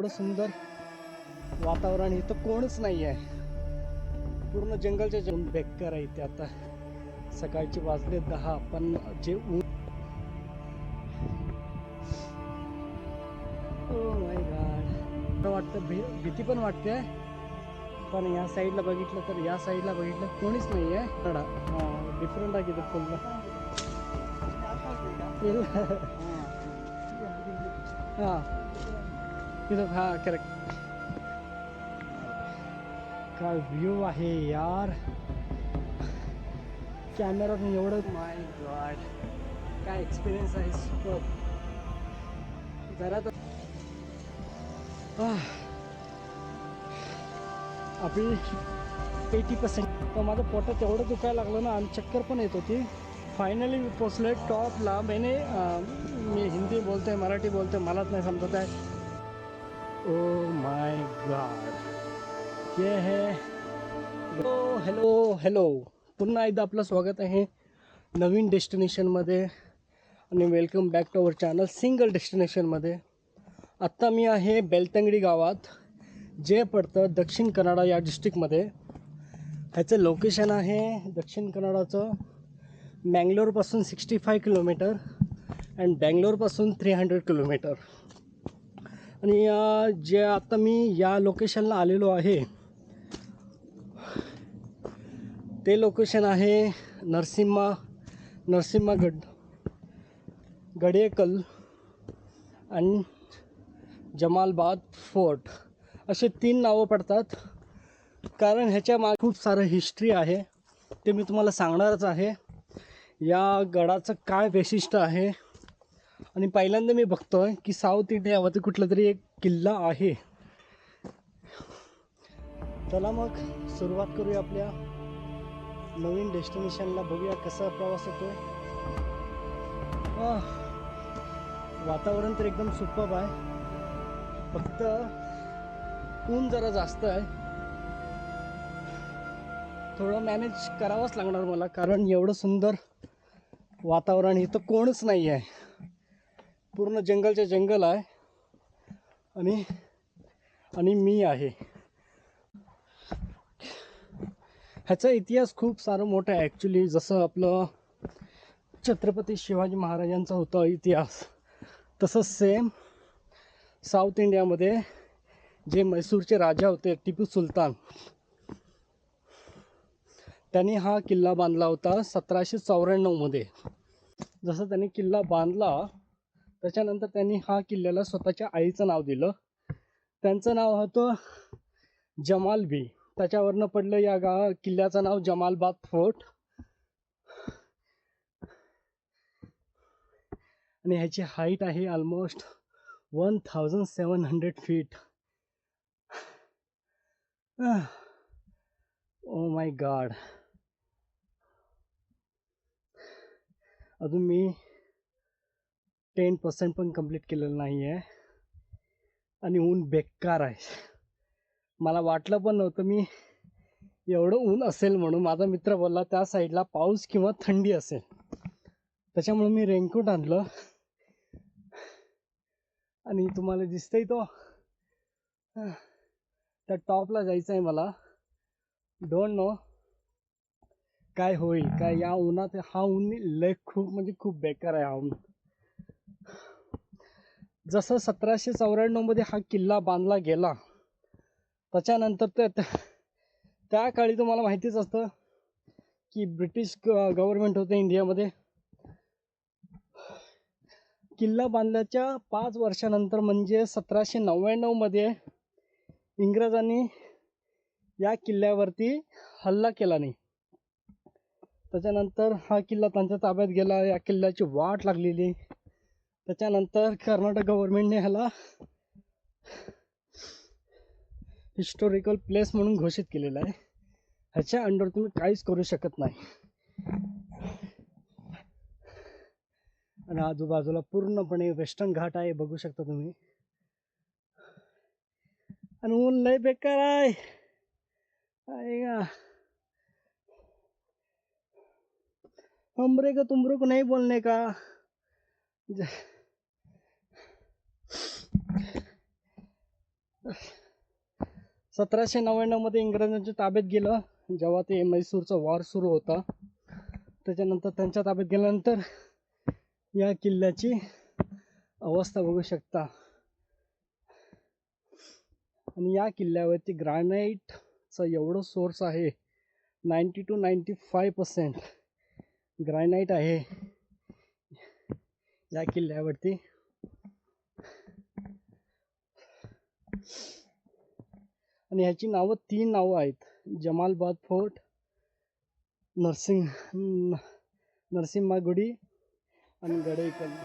एवढं सुंदर वातावरण, इथं कोणच नाही आहे. पूर्ण जंगलच्या जंगल बेकार आहे इथे. आता सकाळचे वाजले 10, पण जे ऊन, ओ माय गॉड, वाटतं भीती पण वाटते. पण या साईडला बघितलं तर या साईडला बघितलं कोणीच नाही आहे. कडा डिफरंट आहे तिथे फुल. हां तिथं, हां करेक्ट. काय व्ह्यू आहे यार, कॅमेरातून एवढं. माय गॉड, काय एक्सपिरियन्स आहे. सुपर. जरा तर आपली 80%. तर माझं पोटात एवढं दुखायला लागलं ना, आणि चक्कर पण येत होती. फायनली मी पोचलोय टॉपला. मी हिंदी बोलतोय, मराठी बोलतोय, मलाच नाही समजत आहे. ओ माय गॉड, ये है. हॅलो हॅलो हॅलो, पुन्हा एकदा आपलं स्वागत आहे नवीन डेस्टिनेशनमध्ये, आणि welcome back to our channel single डेस्टिनेशनमध्ये. आत्ता मी आहे बेलतंगडी गावात, जे पडतं दक्षिण कन्नडा या डिस्ट्रिक्टमध्ये. ह्याचं लोकेशन आहे दक्षिण कन्नडाचं मँगलोरपासून 65 किलोमीटर अँड बँगलोरपासून 300 किलोमीटर. आणि जे आता मी या लोकेशनला आलेलो आहे, ते लोकेशन आहे गडेकल आणि जमालबाद फोर्ट, असे 3 नावं पडतात. कारण ह्याच्या मागे खूप सारं हिस्ट्री आहे, ते मी तुम्हाला सांगणारच आहे. या गडाचं काय वैशिष्ट्य आहे. आणि पहिल्यांदा मी बघतोय की साऊथ इंडियामध्ये कुठला तरी एक किल्ला आहे. चला मग सुरुवात करूया आपल्या नवीन डेस्टिनेशनला. बघूया कसा प्रवास होतोय. वातावरण तर एकदम सुपर आहे, फक्त ऊन जरा जास्त आहे. थोडं मॅनेज करावंच लागणार मला, कारण एवढं सुंदर वातावरण, इथं कोणच नाही आहे. पूर्ण जंगलच्या जंगल आहे, आणि मी आहे. ह्याचा इतिहास खूप सारं मोठं आहे ॲक्च्युली. जसं आपलं छत्रपती शिवाजी महाराजांचा होता इतिहास, तसंच सेम साऊथ इंडियामध्ये जे म्हैसूरचे राजा होते टिपू सुलतान, त्यांनी हा किल्ला बांधला होता 1794मध्ये. जसं त्यांनी किल्ला बांधला, त्याच्यानंतर त्यांनी हा किल्ल्याला स्वतःच्या आईचं नाव दिलं. त्यांचं नाव होतं जमाल बी, त्याच्यावरनं पडलं या किल्ल्याचं नाव जमालबाद फोर्ट. आणि ह्याची हाईट आहे almost 1700 feet. Oh my God, अजून मी 10% पण कंप्लीट केलेलं नाही आहे, आणि ऊन बेकार आहे. मला वाटलं पण नव्हतं मी एवढं ऊन असेल म्हणून. माझा मित्र बोलला त्या साईडला पाऊस किंवा थंडी असेल, त्याच्यामुळे मी रेनकोट आणलं. आणि तुम्हाला दिसतंय तो, त्या टॉपला जायचं आहे मला. डोंट नो काय होईल काय या उन्हात. हा ऊन लय खूप म्हणजे खूप बेकार आहे हा ऊन. जसं 1794मध्ये हा किल्ला बांधला गेला, त्याच्यानंतर त्या काळी तुम्हाला माहितीच असतं की ब्रिटिश गव्हर्नमेंट होते इंडियामध्ये. किल्ला बांधल्याच्या 5 वर्षानंतर म्हणजे 1799मध्ये इंग्रजांनी या किल्ल्यावरती हल्ला केला नाही. त्याच्यानंतर हा किल्ला त्यांच्या ताब्यात गेला, या किल्ल्याची वाट लागलेली. त्याच्यानंतर कर्नाटक गव्हर्नमेंटने ह्याला हिस्टॉरिकल प्लेस म्हणून घोषित केलेलं आहे. ह्याच्या अंडर तुम्ही काहीच करू शकत नाही. आणि आजूबाजूला पूर्णपणे वेस्टर्न घाट आहे, बघू शकता तुम्ही. आणि ऊन लय बेकार आहे. हमरे को तुमरे को नहीं बोलने का. 1799 इंग्रजांच्या ताब्यात गेलं जेव्हा ते म्हैसूरचा वॉर सुरू होता. त्याच्यानंतर त्यांच्या ताब्यात गेल्यानंतर या किल्ल्याची अवस्था बघू शकता. आणि या किल्ल्यावरती ग्रॅनाइटचं एवढं सोर्स आहे, 90 to 95% ग्रॅनाइट आहे या किल्ल्यावरती. आणि ह्याची नावं 3 नावं आहेत, जमालबाद फोर्ट, नरसिम्हागुडी आणि गडहिकल्ली.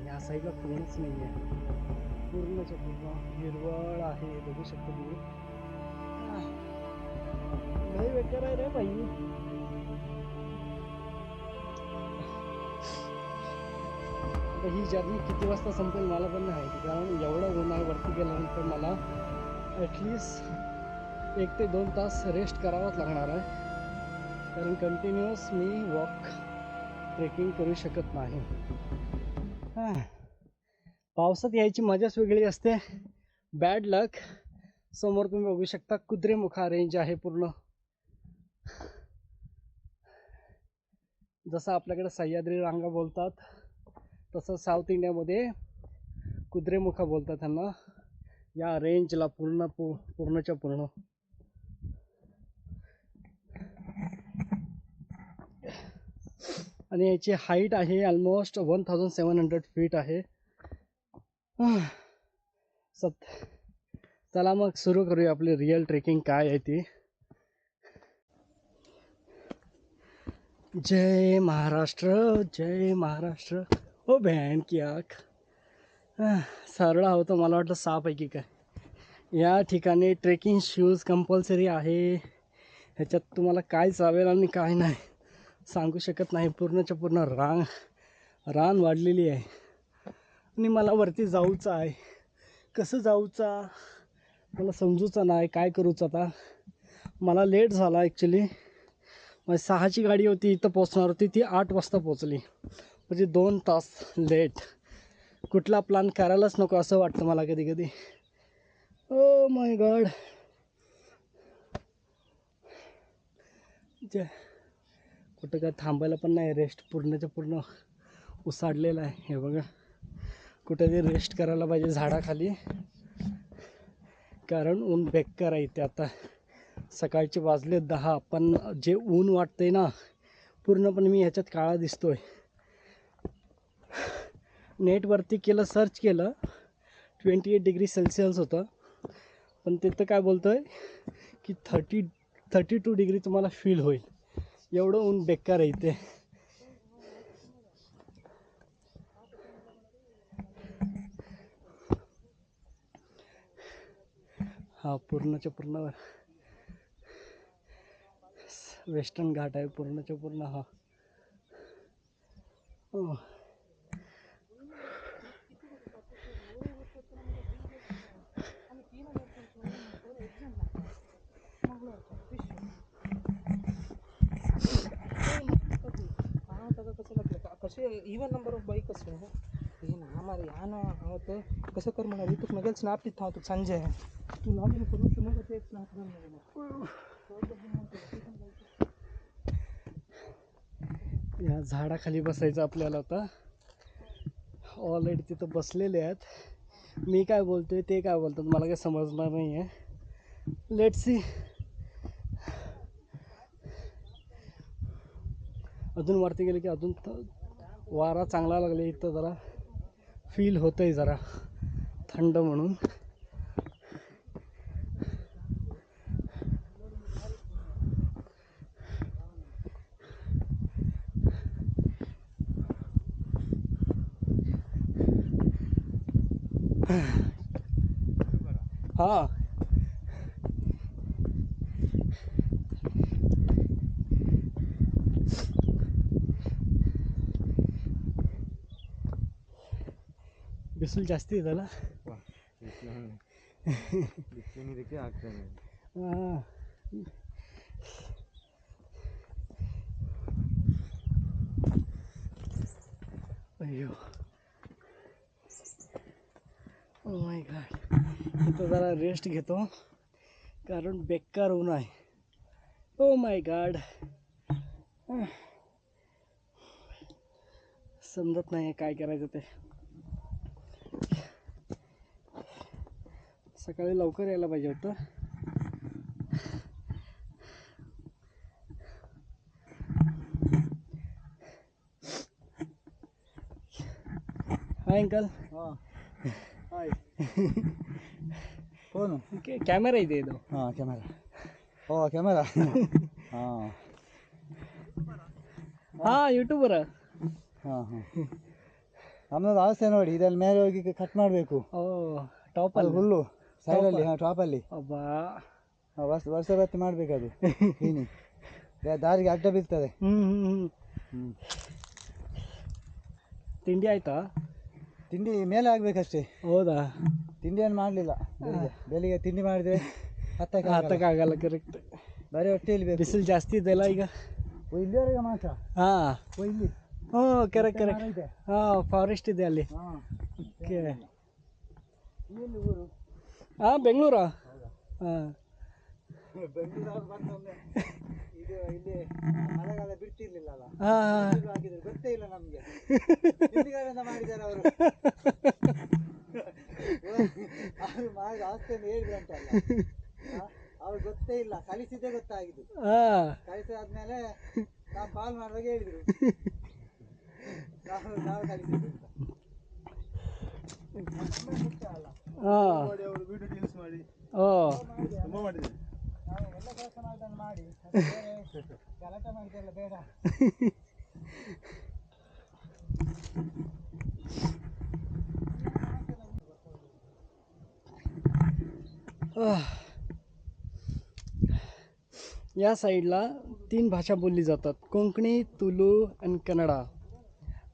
या साईडला कोणच नाही आहे, पूर्णच्या पूर्ण हिरवळ आहे, बघू शकतो तुम्ही. लय बेकार आहे रे बाई. ही जर्नी किती वाजता संपेल मला पण नाही माहिती, कारण एवढं उन्हाळ्यावरती गेल्यानंतर मला ॲटलिस्ट 1 ते 2 तास रेस्ट करावाच लागणार आहे, कारण कंटिन्युअस मी वॉक ट्रेकिंग करू शकत नाही. पावसात यायची मजाच वेगळी असते. बॅड लक. समोर तुम्ही बघू शकता कुद्रेमुखा रेंज आहे पूर्ण. जसं आपल्याकडे सह्याद्री रांगा बोलतात तसं साऊथ इंडियामध्ये कुद्रेमुखा बोलतात त्यांना, या रेंजला पूर्णच्या पूर्ण. आणि याची हाईट आहे ऑलमोस्ट 1700 फीट आहे. चला मग सुरू करूया आपली रिअल ट्रेकिंग काय आहे ती. जय महाराष्ट्र, जय महाराष्ट्र. ओ बहन की आँख. सरळा होतं, मला वाटलं साप आहे की काय. या ठिकाणी ट्रेकिंग शूज कंपल्सरी आहे. ह्याच्यात तुम्हाला काय चालेल आणि काय नाही सांगू शकत नाही. पूर्णच्या पूर्ण रान वाढलेली आहे आणि मला वरती जाऊचं आहे. कसं जाऊचा मला समजूचं नाही, काय करूचं आता. मला लेट झाला ॲक्च्युली. माझी 6ची गाडी होती, इथं पोचणार होती, ती 8 वाजता पोचली, म्हणजे 2 तास लेट. कुठला प्लॅन करायलाच नको असं वाटतं मला कधी कधी. Oh my God. कुठं काय थांबायला पण नाही, रेस्ट पूर्णच्या पूर्ण उसाडलेलं आहे. हे बघा, कुठेतरी रेस्ट करायला पाहिजे झाडाखाली, कारण ऊन बेकार आहे इथे. आता सकाळचे वाजले 10, पण जे ऊन वाटतंय ना पूर्णपणे मी ह्याच्यात काळा दिसतोय. नेटवरती केलं, सर्च केलं, 28 डिग्री सेल्सिअस होतं, पण तिथं काय बोलतोय की 32 डिग्री तुम्हाला फील होईल. एवढं ऊन बेकार आहे इथे. हा पूर्णच्या पूर्ण वेस्टर्न घाट आहे, पूर्णच्या पूर्ण. हा कसे इवन नंबर ऑफ बाईक कसं हे ना आम्हाला या ना होतं कसं कर म्हणा. तू नगेल स्नॅप तिथं होतो संजय तू लागून करून तू मग ते स्नॅप या झाडाखाली बसायचं आपल्याला. आता ऑलरेडी तिथं बसलेले आहेत. मी काय बोलतोय ते काय बोलतात मला काही समजणार नाही आहे. Let's see. अजून वरती गेले की अजून वारा चांगला लागले, इथं जरा फील होतंय जरा थंड म्हणून. हा ಬಿಸಿಲು ಜಾಸ್ತಿ ಇದಲ್ಲ. ಇದಕ್ಕೆ ಆಗ್ತಾನೆ. ಅಯ್ಯೋ माय गॉड, इथं जरा रेस्ट घेतो कारण बेकार ऊन आहे. ओ माय गॉड, समजत नाही काय करायचं ते. सकाळी लवकर यायला पाहिजे होतं. Hi uncle. हां हाय फोन कॅमेरा इथे येतो. हां कॅमेरा हो कॅमेरा हां ಹಾಂ ಯೂಟ್ಯೂಬರ. ಹಾಂ ಹಾಂ ನಮ್ಮದು ಅವಸ್ಥೆ ನೋಡಿ, ಇದರಲ್ಲಿ ಮೇಲೆ ಹೋಗಿ ಕಟ್ ಮಾಡಬೇಕು. ಓ ಟಾಪಲ್ಲಿ ಹುಲ್ಲು ಸೈಡಲ್ಲಿ, ಹಾಂ ಟಾಪಲ್ಲಿ ಅಬ್ಬಾ ವರ್ಷ ಬತ್ತಿ ಮಾಡಬೇಕು ಅದು. ಹೀನಿ ದಾರಿಗೆ ಅಡ್ಡ ಬೀಳ್ತದೆ. ಹ್ಞೂ ತಿಂಡಿ ಆಯ್ತಾ? ತಿಂಡಿ ಮೇಲೆ ಆಗಬೇಕಷ್ಟೇ. ಹೌದಾ? ತಿಂಡಿ ಏನು ಮಾಡಲಿಲ್ಲ. ಬೆಳಿಗ್ಗೆ ತಿಂಡಿ ಮಾಡಿದರೆ ಹತ್ತಕ್ಕಾಗಲ್ಲ. ಕರೆಕ್ಟ್. ಬರೀ ಹೊಟ್ಟೆಯಲ್ಲಿ ಬೇಕು. ಬಿಸಿಲು ಜಾಸ್ತಿ ಇದೆಯಲ್ಲ ಈಗ. ಇಲ್ಲಿವರೆಗೆ ಮಾತ್ರ. ಹಾಂ ಇಲ್ಲಿ ಹ್ಞೂ ಕರೆಕ್ಟ್. ಹಾಂ ಫಾರೆಸ್ಟ್ ಇದೆ ಅಲ್ಲಿ. ಹಾಂ ಓಕೆ. ಇಲ್ಲಿ ಊರು ಹಾಂ ಬೆಂಗಳೂರಾ? ಹಾಂ ಬೆಂಗಳೂರು ಬಂದೊಮ್ಮೆ ಇದು ಇಲ್ಲಿ ಮಳೆಗಾಲ ಬಿಡ್ತಿರ್ಲಿಲ್ಲಲ್ಲ, ಹಾಂ ಹಾಕಿದ್ರು ಗೊತ್ತೇ ಇಲ್ಲ ನಮಗೆ. ತಿಂಡಿಗಾರಿಂದ ಮಾಡಿದ್ದಾರೆ ಅವರು. ಅವರು ಮಾಡಿದ ಅವಸ್ಥೆಯನ್ನು ಹೇಳಿದ್ರು ಅಂತಲ್ಲ, ಅವ್ರು ಗೊತ್ತೇ ಇಲ್ಲ, ಕಲಿಸಿದ್ದೇ ಗೊತ್ತಾಗಿದ್ದು. ಹಾಂ ಕಲಿಸಾದ್ಮೇಲೆ ನಾವು ಕಾಲ್ ಮಾಡುವಾಗ ಹೇಳಿದ್ರು ನಾವು ಕಲಿಸಿದ್ದು ಅಂತ. ಹಾಂ ಅವರು ವಿಡಿಯೋ ರೀಲ್ಸ್ ಮಾಡಿ ಓ ತುಂಬ ಮಾಡಿದ್ದಾರೆ. ನಾವು ಎಲ್ಲ ಕೆಲಸ ಮಾಡೋದನ್ನು ಮಾಡಿ ಗಲಾಟೆ ಮಾಡಿದ್ದೆಲ್ಲ ಬೇಡ. या साईडला 3 भाषा बोलली जातात, कोकणी, तुलू आणि कन्नडा.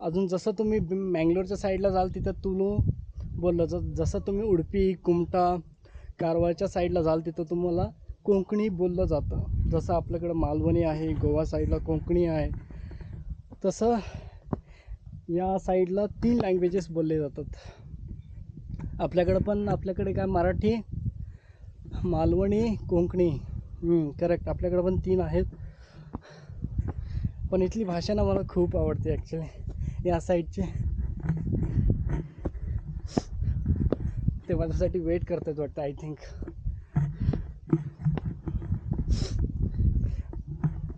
अजून जसं तुम्ही मँगलोरच्या साईडला जाल तिथं तुलू बोललं जसं तुम्ही उडपी, कुमटा, कारवारच्या साईडला जाल तिथं तुम्हाला कोकणी बोललं जातं. जसं आपल्याकडं मालवणी आहे, गोवा साईडला कोकणी आहे, तसं या साईडला 3 लँग्वेजेस बोलले जातात. आपल्याकडे काय मराठी, मालवणी, कोकणी. करेक्ट. आपल्याकडे पण 3 आहेत. पण इथली भाषा ना मला खूप आवडते ॲक्च्युली, या साईडची. ते माझ्यासाठी वेट करतात वाटतं आय थिंक.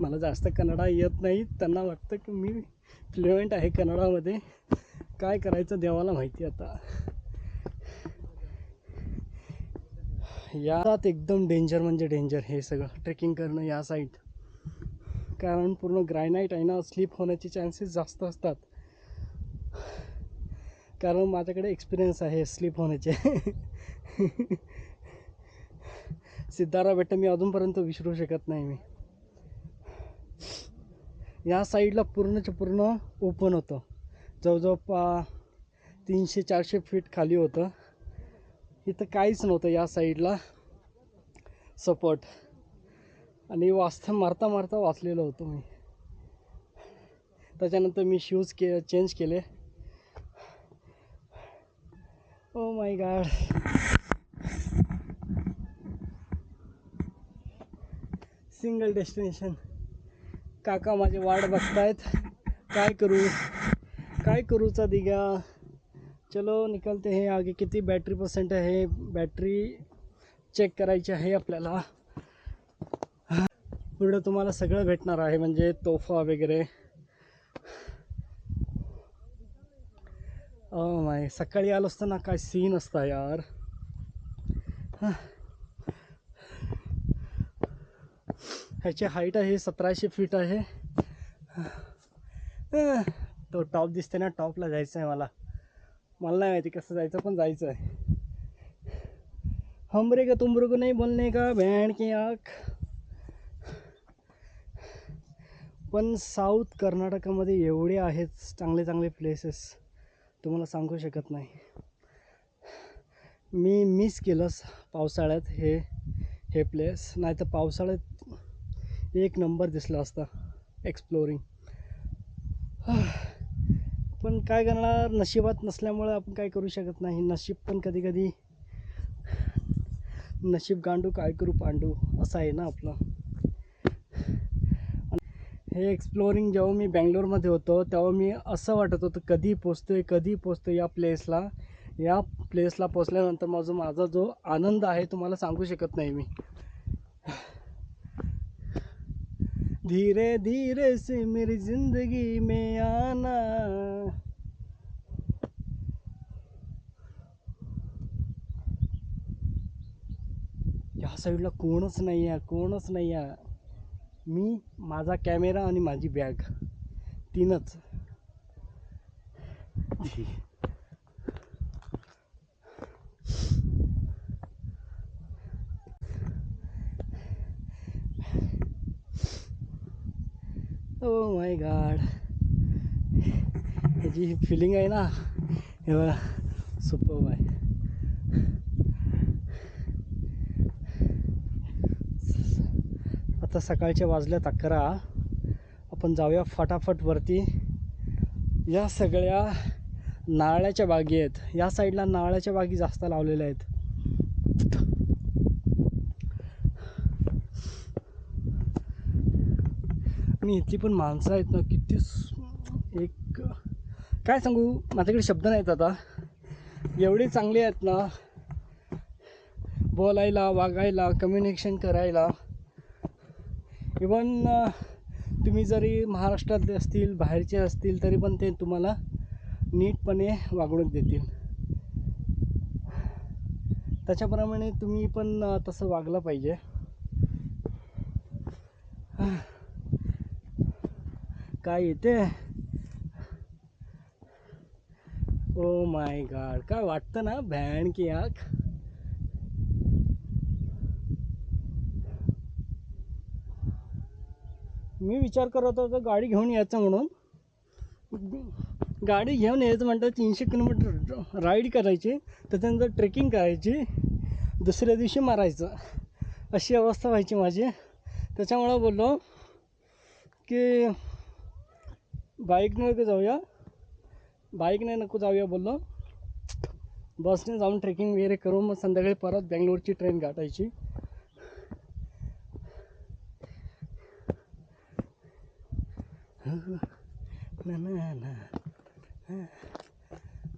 मला जास्त कन्नडा येत नाही. त्यांना वाटतं की मी फ्लुएंट आहे कन्नडामध्ये. काय करायचं देवाला माहिती आता. यात एकदम डेंजर म्हणजे डेंजर हे सगळं ट्रेकिंग करणं या साईड. कारण पूर्ण ग्रायनाईट आहे ना, स्लिप होण्याचे चान्सेस जास्त असतात. कारण माझ्याकडे एक्सपिरियन्स आहे स्लिप होण्याचे. सिद्धारा बेट मी अजूनपर्यंत विसरू शकत नाही. मी या साईडला पूर्णच्या पूर्ण ओपन होतं. जवळजवळ 300-400 फीट खाली होतं. इथं काहीच नव्हतं या साईडला सपोर्ट. आणि मारता वाचलेलो होतो मी. त्याच्यानंतर मी शूज चेंज केले. Oh my God. Single destination. काका माझे वाट बघतायत. काय करूचा दिगा. चलो निकलते हैं आगे. किती बॅटरी % आहे, बॅटरी चेक करायची आहे आपल्याला. पुढे तुम्हाला सगळं भेटणार आहे, म्हणजे तोफा वगैरे. माय सकाळी आलो असतं ना, काय सीन असता यार. ह्याची हाईट आहे 1700 फीट आहे. तो टॉप दिसते ना, टॉपला जायचं आहे मला. मला नाही माहिती कसं जायचं, पण जायचं आहे. हमरे का तुमरे को नाही बोलने का बहन की आँख. पण साऊथ कर्नाटकामध्ये एवढे आहेत चांगले चांगले प्लेसेस, तुम्हाला सांगू शकत नाही. मी मिस केलं पावसाळ्यात हे प्लेस. नाही तर पावसाळ्यात एक नंबर दिसला असता एक्सप्लोरिंग. पण काय करणार, नशिबात नसल्यामुळे आपण काय करू शकत नाही. नशीब पण कधी कधी नशीब गांडू काय करू पांडू असं आहे ना आपलं. हे एक्सप्लोरिंग जेव्हा मी बँगलोरमध्ये होतो तेव्हा मी असं वाटत होतं कधी पोचतो या प्लेसला पोचल्यानंतर माझा जो आनंद आहे तुम्हाला सांगू शकत नाही मी. धीरे धीरे से मेरी जिंदगी में आना. या साईडला कोणच नाही आहे. मी, माझा कॅमेरा आणि माझी बॅग, तीनच. ओ माय गॉड, ह्याची फिलिंग आहे ना, हे बघा सुपर्ब आहे. आता सकाळच्या वाजल्यात 11. आपण जाऊया फटाफट वरती. या सगळ्या नारळाच्या बागी आहेत. या साईडला नारळाच्या बागी जास्त लावलेल्या आहेत. आणि इथली पण माणसं आहेत ना, किती एक काय सांगू, माझ्याकडे शब्द नाहीत आता. एवढी चांगली आहेत ना बोलायला, वागायला, कम्युनिकेशन करायला. इवन तुम्ही जरी महाराष्ट्रातले असतील, बाहेरचे असतील, तरी पण ते तुम्हाला नीटपणे वागणूक देतील. त्याच्याप्रमाणे तुम्ही पण तसं वागलं पाहिजे. काय येते, ओ माय गॉड, काय वाटतं ना भॅन की आग. मी विचार करत होतो गाडी घेऊन यायचं म्हणून. गाडी घेऊन यायचं म्हणतं 300 किलोमीटर राईड करायची, त्याच्यानंतर ट्रेकिंग करायची, दुसऱ्या दिवशी मारायचं, अशी अवस्था व्हायची माझी. त्याच्यामुळं बोललो की बाईकने नको जाऊया बोललो. बसने जाऊन ट्रेकिंग वगैरे करून मग संध्याकाळी परत बँगलोरची ट्रेन गाठायची.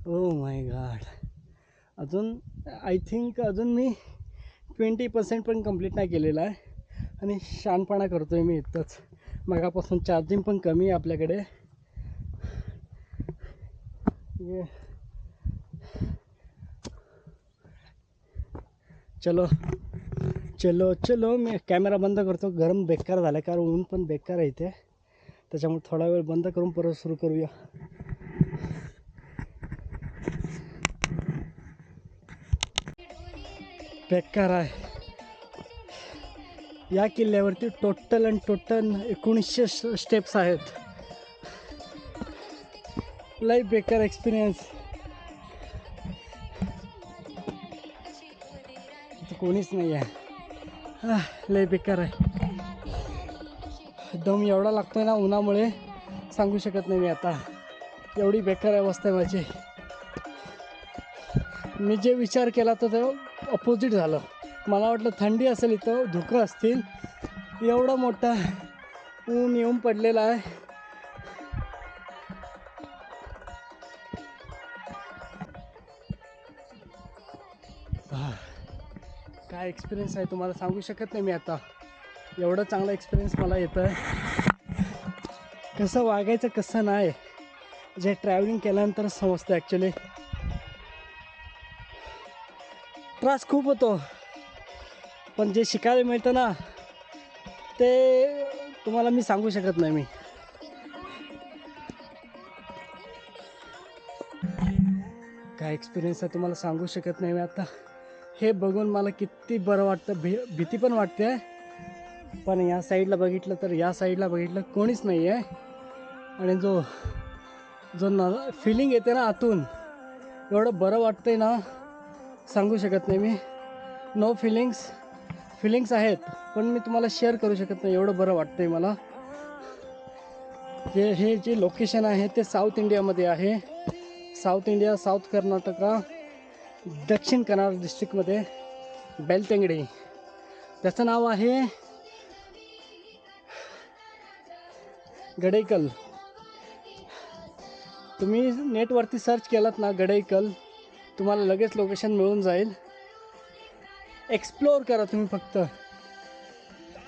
ओ माय गॉड, अजून आय थिंक अजून मी 20% पण कंप्लीट नाही केलेला आहे. आणि शहाणपणा करतो आहे मी इथंच. मगापासून चार्जिंग पण कमी आहे आपल्याकडे. चलो मी कॅमेरा बंद करतो. गरम बेकार झाला, कारण ऊन पण बेकार आहे इथे. त्याच्यामुळे थोडा वेळ बंद करून परत सुरू करूया. बेकार आहे. या किल्ल्यावरती टोटल 1900 स्टेप्स आहेत. लई बेकार एक्सपिरियन्स. इथं कोणीच नाही आहे. लई बेकार आहे. दम एवढा लागतोय ना उन्हामुळे, सांगू शकत नाही मी आता. एवढी बेकार अवस्था आहे माझी. मी जे विचार केला तर ते अपोजिट झालं. मला वाटलं थंडी असेल, इथं धुकं असतील. एवढा मोठा ऊन येऊन पडलेला आहे. काय एक्सपिरियन्स आहे तुम्हाला सांगू शकत नाही मी आता. एवढं चांगला एक्सपिरियन्स मला येतं आहे. कसं वागायचं कसं नाही, जे ट्रॅव्हलिंग केल्यानंतर समजतं ॲक्च्युली. त्रास खूप होतो, पण जे शिकायला मिळतं ना ते तुम्हाला मी सांगू शकत नाही. मी काय एक्सपिरियन्स आहे तुम्हाला सांगू शकत नाही मी आता. हे बघून मला किती बरं वाटतं. भीती पण वाटते, पण या साईडला बघितलं कोणीच नाही आहे. आणि जो फिलिंग येते ना आतून, एवढं बरं वाटतंय ना, सांगू शकत नाही मी. नो फिलिंग्स आहेत, पण मी तुम्हाला शेअर करू शकत नाही. एवढं बरं वाटतंय मला. हे जे लोकेशन आहे ते साऊथ इंडियामध्ये आहे. साऊथ इंडिया, साऊथ कर्नाटका, दक्षिण कन्नड डिस्ट्रिक्टमध्ये बेलतंगडी. त्याचं नाव आहे गडैकल. तुम्ही नेटवरती सर्च केलात ना गडैकल, तुम्हाला लगेच लोकेशन मिळून जाईल. एक्सप्लोअर करा तुम्ही फक्त.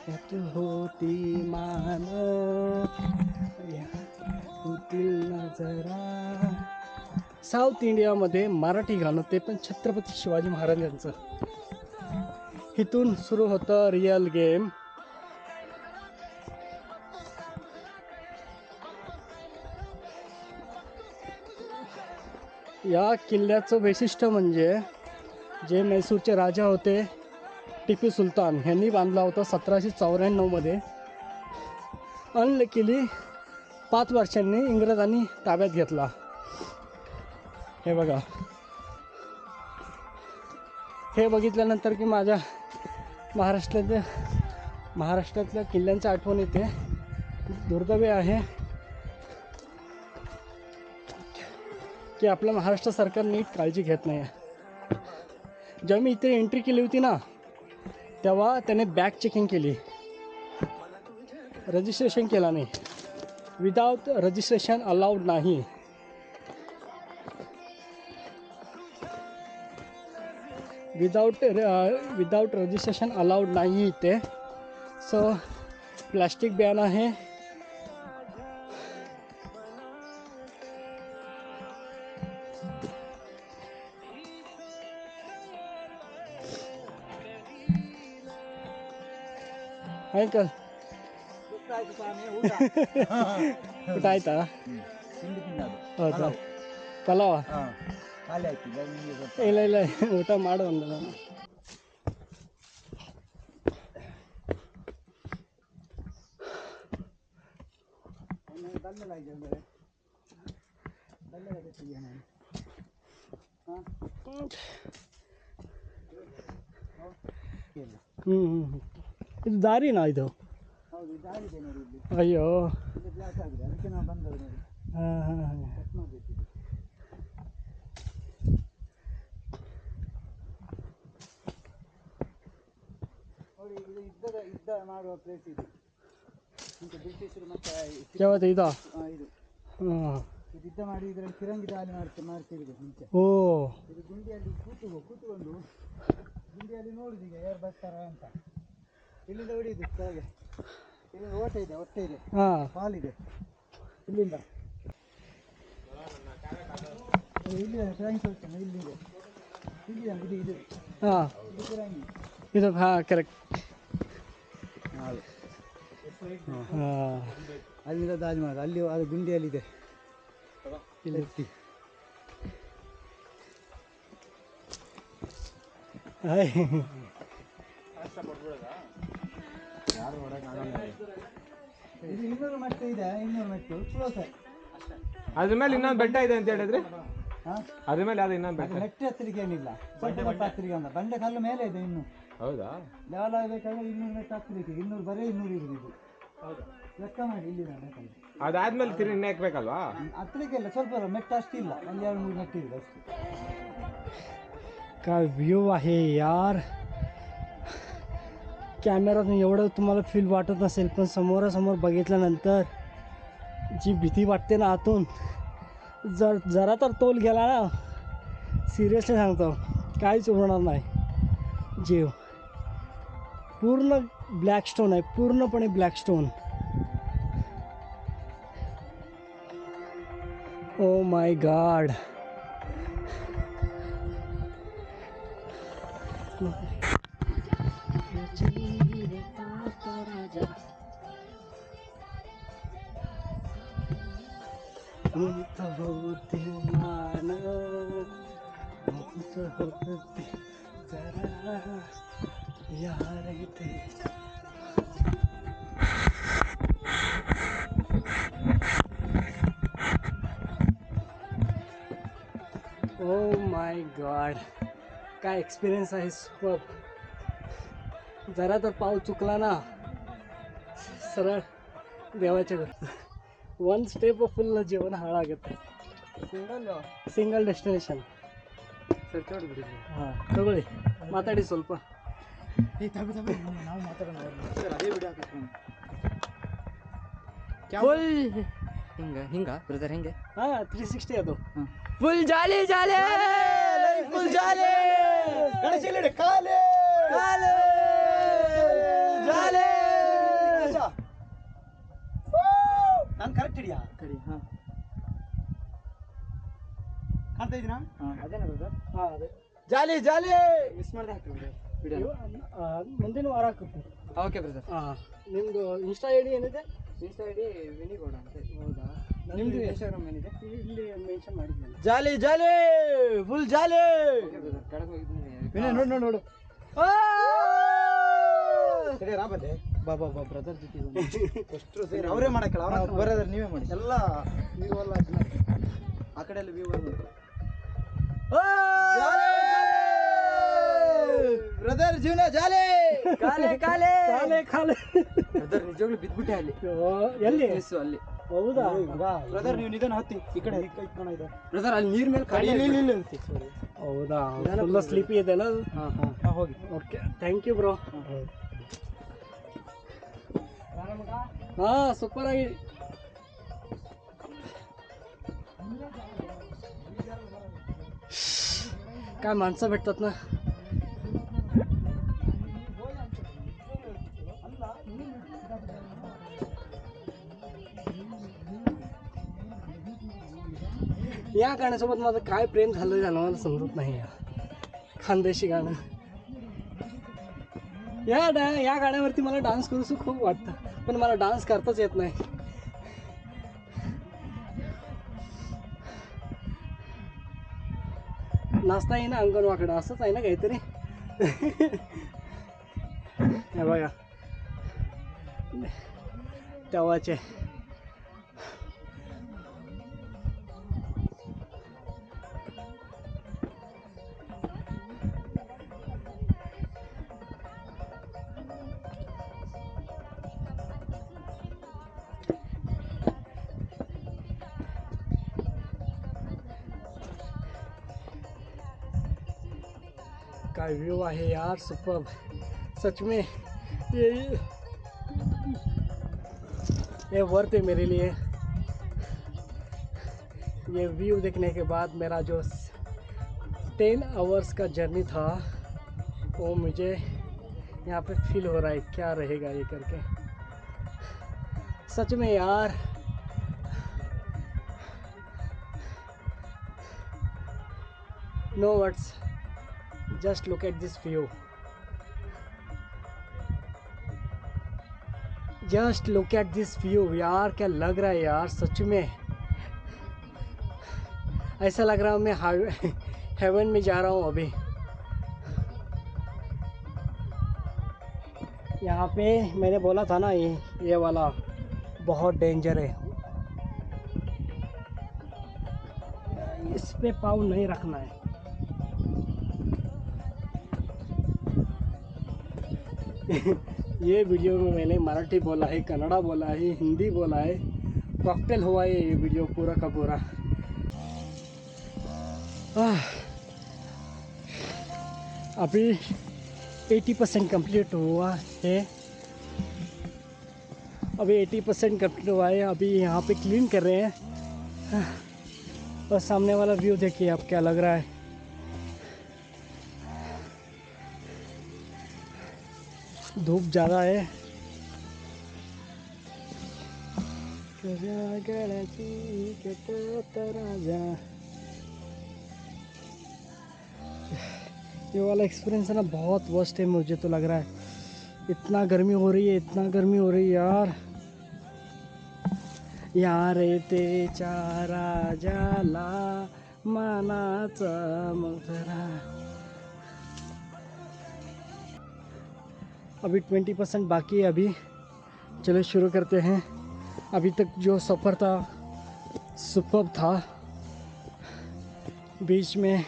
यात होती मान होतील नजरा. साऊथ इंडियामध्ये मराठी गाणं, ते पण छत्रपती शिवाजी महाराजांचं. इथून सुरू होतं रिअल गेम. या किल्ल्याचं वैशिष्ट्य म्हणजे जे मैसूरचे राजा होते टिपू सुलतान यांनी बांधला होता 1794मध्ये. अनलकीली 5 वर्षांनी इंग्रजांनी ताब्यात घेतला. हे बघा, हे बघितल्यानंतर की माझ्या महाराष्ट्रातल्या किल्ल्यांची आठवण येते. दुर्दैव आहे की आपलं महाराष्ट्र सरकार नीट काळजी घेत नाही. जेव्हा मी इथे एंट्री केली होती ना, तेव्हा त्याने बॅग चेकिंग केली, रजिस्ट्रेशन केला नाही. विदाउट रजिस्ट्रेशन अलाउड नाही. विदाउट रजिस्ट्रेशन अलाउड नाही इथे. सो प्लॅस्टिक बॅन आहे. अंकल ಊಟ ಆಯ್ತಾ? ಹೌದಾ? ಪಲಾವ? ಇಲ್ಲ ಇಲ್ಲ, ಊಟ ಮಾಡು ಅಂದ ನಾನು. ಇದು ದಾರಿನಾ ಇದು? ಅಯ್ಯೋ, ಹಾಂ ಹಾಂ ಹಾಂ. ಯುದ್ಧ ಮಾಡುವ ಪ್ಲೇಸ್ ಇದು. ಬ್ರಿಟಿಷರು ಮತ್ತೆ ಯಾವತ್ತು ಇದಾ? ಇದು ಹಾಂ, ಯುದ್ಧ ಮಾಡಿ ಇದರಲ್ಲಿ ಫಿರಂಗಿ ದಾಳಿ ಮಾಡ್ತಿರೋದು ಮುಂಚೆ. ಓ, ಇದು ಗುಂಡಿಯಲ್ಲಿ ಕೂತ್ಕೊಂಡು ಗುಂಡಿಯಲ್ಲಿ ನೋಡುದು ಈಗ ಯಾರು ಬರ್ತಾರ ಅಂತ. ಇಲ್ಲಿಂದ ಹೊಡಿಯುದು ಕೆಳಗೆ. ಇಲ್ಲಿ ಓಟ ಇದೆ, ಹೊಟ್ಟೆ ಇದೆ, ಹಾಂ, ಹಾಲಿದೆ. ಇಲ್ಲಿಂದ ಇಲ್ಲಿ ಫಿರಂಗಿ ತೋರಿಸ್ತಾನೆ. ಇಲ್ಲಿದೆ, ಇಲ್ಲಿ ಇದು ಹಾಂ, ಇದು ಫಿರಂಗಿ. ಇದು ಹಾಂ ಕರೆಕ್ಟ್. ಹಾಂ, ಹಾಂ, ಅಲ್ಲಿಂದ ದಾಳಿ ಮಾಡೋದು. ಅಲ್ಲಿ ಅದು ಗುಂಡಿಯಲ್ಲಿದೆ. ಇಲ್ಲಿ ಹಾಯ್. ಇದು 200 ಮೆಟ್ಟು ಇದೆ, 200 ಮೆಟ್ಟು ಕ್ಲೋಸ್. ಅದ್ರ ಮೇಲೆ ಇನ್ನೊಂದು ಬೆಟ್ಟ ಇದೆ ಅಂತ ಹೇಳಿದ್ರೆ, ಹಾಂ, ಅದ್ರ ಮೇಲೆ ಅದು ಇನ್ನೊಂದು ಬೆಟ್ಟ. ಮೆಟ್ಟು ಹತ್ತಿರಿಗೆ ಏನಿಲ್ಲ, ಸ್ವಲ್ಪ ಬೆಟ್ಟ ಹತ್ತಿರಿಗೆ ಅಂತ. ಬಂಡೆ ಕಲ್ಲು ಮೇಲೆ ಇದೆ ಇನ್ನು. ಹೌದಾ? ಲೆವೆಲ್ ಆಗಬೇಕಾದ್ರೆ 200 ಮೆಟ್ಟು ಹತ್ತಿರಕ್ಕೆ. 200 ಬರೀ 200 ಇರುದು ಇದು. ಲೆಕ್ಕ ಮಾಡಿ ಇಲ್ಲಿದೆ ಮೆಟ್ಟಲ್ಲಿ. ಅದಾದ್ಮೇಲೆ ತಿರುಗಿ ಇನ್ನೂ ಹಾಕ್ಬೇಕಲ್ವಾ? ಹತ್ತಿರಕ್ಕೆ ಇಲ್ಲ, ಸ್ವಲ್ಪ ಮೆಟ್ಟು ಅಷ್ಟಿಲ್ಲ, ಒಂದು 2-3 ಮೆಟ್ಟು ಇದೆ ಅಷ್ಟು. काय व्ह्यू आहे यार. कॅमेरातून एवढं तुम्हाला फील वाटत नसेल, पण समोरासमोर बघितल्यानंतर जी भीती वाटते ना आतून, जरा तर तोल गेला ना, सिरियसली सांगतो काहीच होणार नाही. जीव पूर्ण ब्लॅक स्टोन आहे, पूर्णपणे black stone. Oh my God. होते मान होते जरा यार इथे. ओ माय गॉड, काय एक्सपिरियन्स आहे. सुपर. जरा तर पाऊल चुकला ना, सरळ देवाच्या घर. ಒಂದು ಸ್ಟೆಪ್ ಫುಲ್ ಜೀವನ ಹಾಳಾಗುತ್ತೆ. Single destination. ಸರ್ ಚೋಡಿ ಬಿಡಿ ಹಾಂ ತಗೊಳ್ಳಿ, ಮಾತಾಡಿ ಸ್ವಲ್ಪ. ನಾವು ಮಾತಾಡೋಣ ಸರ್, ಅದೇ ವಿಡಿಯೋ ಹಾಕಕ್ಕೆ ಫುಲ್ ಹಿಂಗ ಬ್ರದರ್ ಹೆಂಗೆ? ಹಾಂ 360 ಅದು. ಫುಲ್ ಜಾಲಿ ಜಾಲಿ ಫುಲ್ ಜಾಲಿ ಗಣೇಶ ಕಾಲೇ ಕಾಲೇ ಜಾಲಿ. ನಾನು ಕರೆಕ್ಟ್ ಹಿಡಿಯಾ ಕಡಿ. ಹಾಂ ಕಾಣ್ತಾ ಇದ್ದೀನಾ? ಹಾಂ ಅದೇನಾ ಬ್ರದರ್? ಹಾಂ ಅದೇ ಜಾಲಿ ಜಾಲಿ ಮಿಸ್ ಮಾಡಿದೆ ಹಾಕಿ ವಿಡಿಯೋ. ಮುಂದಿನ ವಾರ ಹಾಕುತ್ತೆ. Okay brother. ಹಾಂ ನಿಮ್ಮದು ಇನ್ಸ್ಟಾ ಐ ಡಿ ಏನಿದೆ? ಇನ್ಸ್ಟಾ ಐ ಡಿ ವಿನಿಗೌಡ ಅಂತ. ಹೌದಾ? ನಿಮ್ಮದು ಇನ್ಸ್ಟಾಗ್ರಾಮ್ ಏನಿದೆ? ಇಲ್ಲಿ ಮೆನ್ಷನ್ ಮಾಡಿದ್ನಲ್ಲ. ಜಾಲಿ ಜಾಲಿ ಫುಲ್ ಜಾಲಿ. ಕೆಳಗೆ ಹೋಗಿದ್ದೀನಿ ನೋಡು ನೋಡು ನೋಡು. ಬಂದೆ ಬಾ ಬಾ ಬಾ ಬ್ರದರ್ ಜೊತೆ ಅವರೇ ಮಾಡಕ್ಕಲ್ಲ, ಅವ್ರ ಬರೋದ್ರೆ ನೀವೇ ಮಾಡಿ ಎಲ್ಲ ವ್ಯೂ ಎಲ್ಲ ಆ ಕಡೆ ಎಲ್ಲ ವ್ಯೂ ಬ್ರದರ್ ಜೀವನ ಜಾಲಿ ಕಾಲೇ ಕಾಲೇ ಕಾಲೇ ಕಾಲೇ. ಬ್ರದರ್ ನಿಜವಾಗ್ಲೂ ಬಿದ್ಬಿಟ್ಟೆ ಅಲ್ಲಿ. ಎಲ್ಲಿ? ಅಲ್ಲಿ. ಹೌದಾ? ಬ್ರದರ್ ನೀವು ನಿಧಾನ ಹತ್ತಿ ಈ ಕಡೆ ಬ್ರದರ್ ಅಲ್ಲಿ ನೀರ್ ಮೇಲೆ ಕಾಲಿ ಅಂತಿ. ಹೌದಾ? ಫುಲ್ ಸ್ಲೀಪಿ ಇದೆಲ್ಲ. ಹಾಂ ಹಾಂ ಹಾಂ ಹೋಗಿ. Okay thank you bro. ಹಾಂ ಸೂಪರ್ ಆಗಿ. काय माणसं भेटतात ना. या गाण्यासोबत माझं काय प्रेम झालं झालं मला समजत नाही. खानदेशी गाणं या गाण्यावरती मला डान्स करूसं खूप वाटतं, पण मला डान्स करताच येत नाही. नाचता येईना अंगण वाकडं असंच आहे ना काहीतरी. हे बघा तेव्हाचे का व्यू है यार, सुपर सच में. ये वर्थ है मेरे लिए. ये व्यू देखने के बाद मेरा जो 10 आवर्स का जर्नी था वो मुझे यहाँ पे फील हो रहा है क्या रहेगा ये करके. सच में यार no words. Just look at this view. Just look at this view यार, क्या लग रहा है यार सच में. ऐसा लग रहा है मैं हेवन में जा रहा हूँ अभी. यहाँ पे मैंने बोला था ना ये वाला बहुत डेंजर है. इस पे पाँव नहीं रखना है. ये वीडियो में मैंने मराठी बोला है, कन्नड़ा बोला है, हिंदी बोला है. कॉकटेल हुआ है ये वीडियो पूरा का पूरा. अभी 80% कंप्लीट हुआ है. अभी 80% कंप्लीट हुआ है. अभी यहाँ पे क्लीन कर रहे हैं. और सामने वाला व्यू देखिए आप क्या लग रहा है. धूप ज़्यादा है. ये वाला एक्सपीरियंस है ना बहुत वर्स्ट है मुझे तो लग रहा है. इतना गर्मी हो रही है, इतना गर्मी हो रही है यार. यार ते चारा जाला मनाचा मजरा. अभी 20% बाकी है. अभी चलो शुरू करते हैं. अभी तक जो सफ़र था सुपर्ब था. बीच में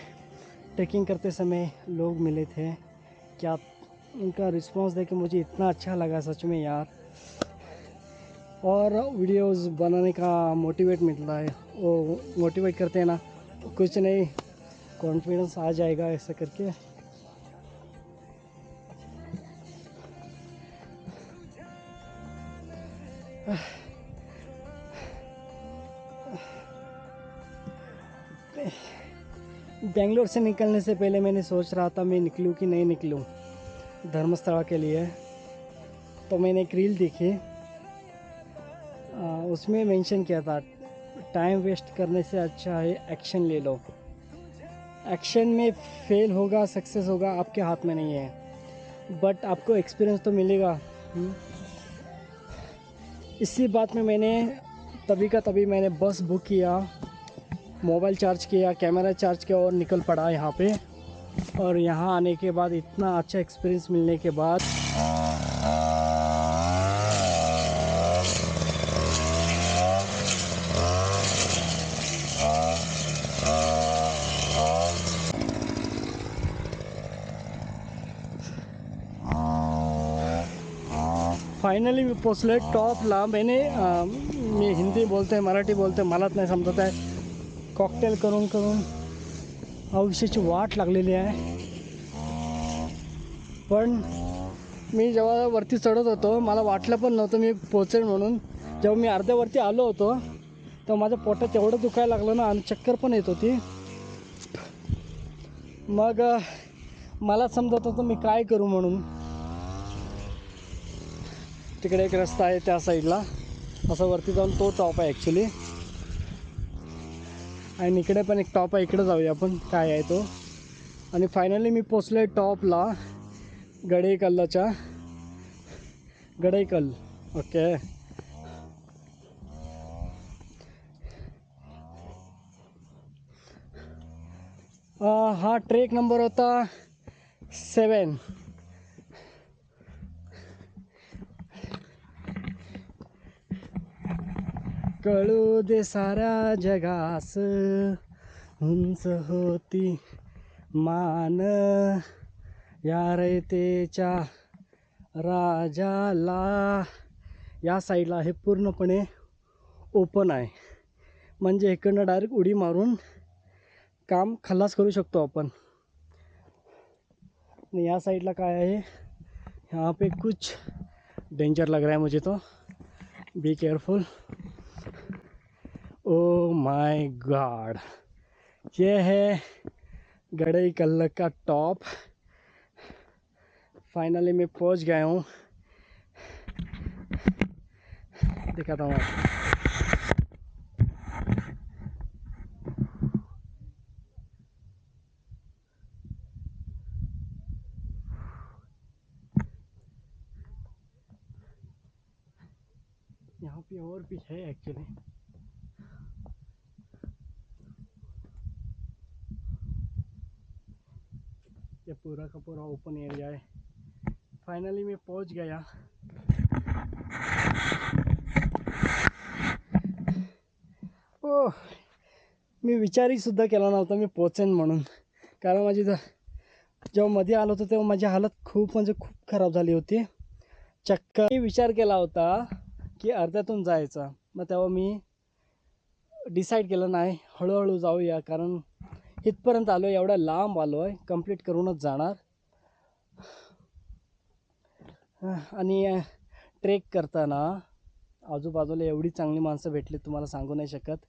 ट्रैकिंग करते समय लोग मिले थे. क्या उनका रिस्पांस देके मुझे इतना अच्छा लगा सच में यार. और वीडियोस बनाने का मोटिवेट मिलता है, वो मोटिवेट करते हैं ना, कुछ नहीं कॉन्फिडेंस आ जाएगा ऐसा करके। बेंगलोर से निकलने से पहले मैंने सोच रहा था मैं निकलूं कि नहीं निकलूं धर्मस्थला के लिए। तो मैंने एक रील देखी, उसमें मेंशन किया था टाइम वेस्ट करने से अच्छा है एक्शन ले लो। एक्शन में फेल होगा सक्सेस होगा आपके हाथ में नहीं है, बट आपको एक्सपीरियंस तो मिलेगा। इसी बात में मैंने तभी का तभी मैंने बस बुक किया, मोबाइल चार्ज किया, कैमरा चार्ज किया और निकल पड़ा यहाँ पे। और यहाँ आने के बाद इतना अच्छा एक्सपीरियंस मिलने के बाद फायनली मी पोचले टॉपला। मी हिंदी बोलते मराठी बोलते मलाच नाही समजत आहे, कॉकटेल करून करून आयुष्याची वाट लागलेली आहे। पण मी जेव्हा वरती चढत होतो मला वाटलं पण नव्हतं मी पोचेल म्हणून। जेव्हा मी अर्ध्यावरती आलो होतो तर माझ्या पोटात एवढं दुखायला लागलं ना आणि चक्कर पण येत होती। मग मला समजत होतं मी काय करू म्हणून। तिकडे एक रस्ता आहे त्या साईडला, असं वरती जाऊन तो टॉप आहे ॲक्च्युली, आणि इकडे पण एक टॉप आहे, इकडे जाऊया आपण काय आहे तो। आणि फायनली मी पोचलो आहे टॉपला, गडेकल्लाच्या गडेकल। ओके, हा ट्रेक नंबर होता 7। कळू दे साऱ्या जगास उंच होती मान या रयतेच्या राजाला। या साईडला हे पूर्णपणे ओपन आहे, म्हणजे इकडनं डायरेक्ट उडी मारून काम खलास करू शकतो आपण। या साइड ला काय आहे, यहाँ पे कुछ डेंजर लग रहा है मुझे तो, be careful. Oh my God, ये है गड़ईकल्ला का टॉप। फाइनली मैं पहुंच गया हूँ, दिखाता हूँ आपको। यहाँ पे और भी है एक्चुअली, ये पूरा का पूरा ओपन एरिया है। फाइनली मैं पहुंच गया। ओह, मी विचारही सुद्धा केला नव्हता मी पोचेन म्हणून, कारण माझी जेव्हा मध्ये आलो होतो तेव्हा माझी हालत खूप खूप खराब झाली होती। चक्कर मी विचार केला होता की अर्ध्यातून जायचा, मग तेव्हा मी डिसाईड केलं नाही हळूहळू जाऊया, कारण इथपर्यंत आलो, एवढा लांब आलो आहे, कंप्लीट करूनच जाणार। आणि ट्रेक करताना आजूबाजूला एवढी चांगली माणसं भेटली तुम्हाला सांगू नाही शकत,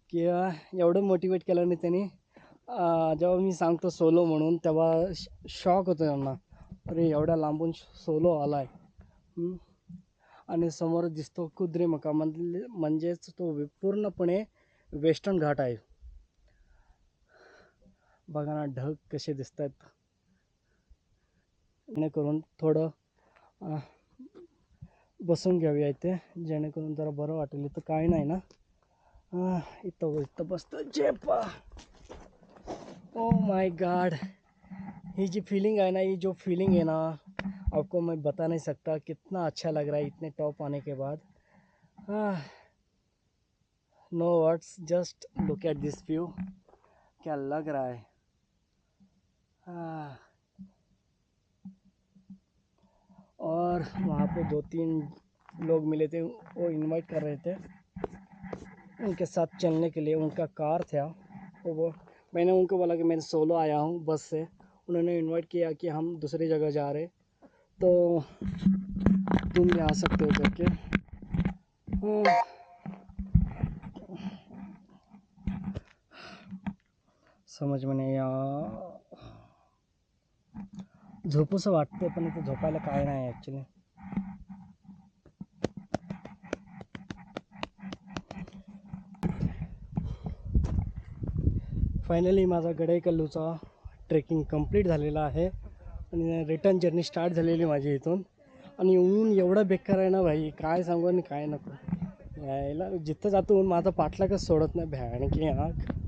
की एवढं मोटिवेट केलं नाही त्यांनी। जेव्हा मी सांगतो सोलो म्हणून तेव्हा शॉक होतो त्यांना, अरे एवढ्या लांबून सोलो आला आहे। आणि समोर दिसतो कुद्रेमुख, म्हणजेच तो पूर्णपणे वेस्टर्न घाट आहे। बघा ना ढग कसे दिसत आहेत। जेणेकरून थोडं बसून घेऊया इथे, जेणेकरून जरा बरं वाटेल। इथं काय नाही ना, इथं बसतं जेपा। ओ माय गॉड, ये जी फीलिंग है ना, ये जो फीलिंग है ना, आपको मैं बता नहीं सकता कितना अच्छा लग रहा है इतने टॉप आने के बाद। No words, just look at this view, क्या लग रहा है। और वहाँ पे 2-3 लोग मिले थे, वो इनवाइट कर रहे थे उनके साथ चलने के लिए। उनका कार था वो मैंने उनको बोला कि मैं सोलो आया हूँ बस से। उन्होंने इनवाइट किया कि हम दूसरी जगह जा रहे तो तुम भी आ सकते हो करके। समझ में नाही झोपूसं वाटतं पण इथे झोपायला काय नाही ॲक्च्युली। फायनली माझा गडाईकल्लूचा ट्रेकिंग कंप्लीट झालेला आहे आणि रिटर्न जर्नी स्टार्ट झालेली माझी इथून। आणि ऊन एवढं बेकार आहे ना भाई, काय सांगू आणि काय नको यायला। जिथं जातो ऊन माझा पाठलागच सोडत नाही भयानकी आग।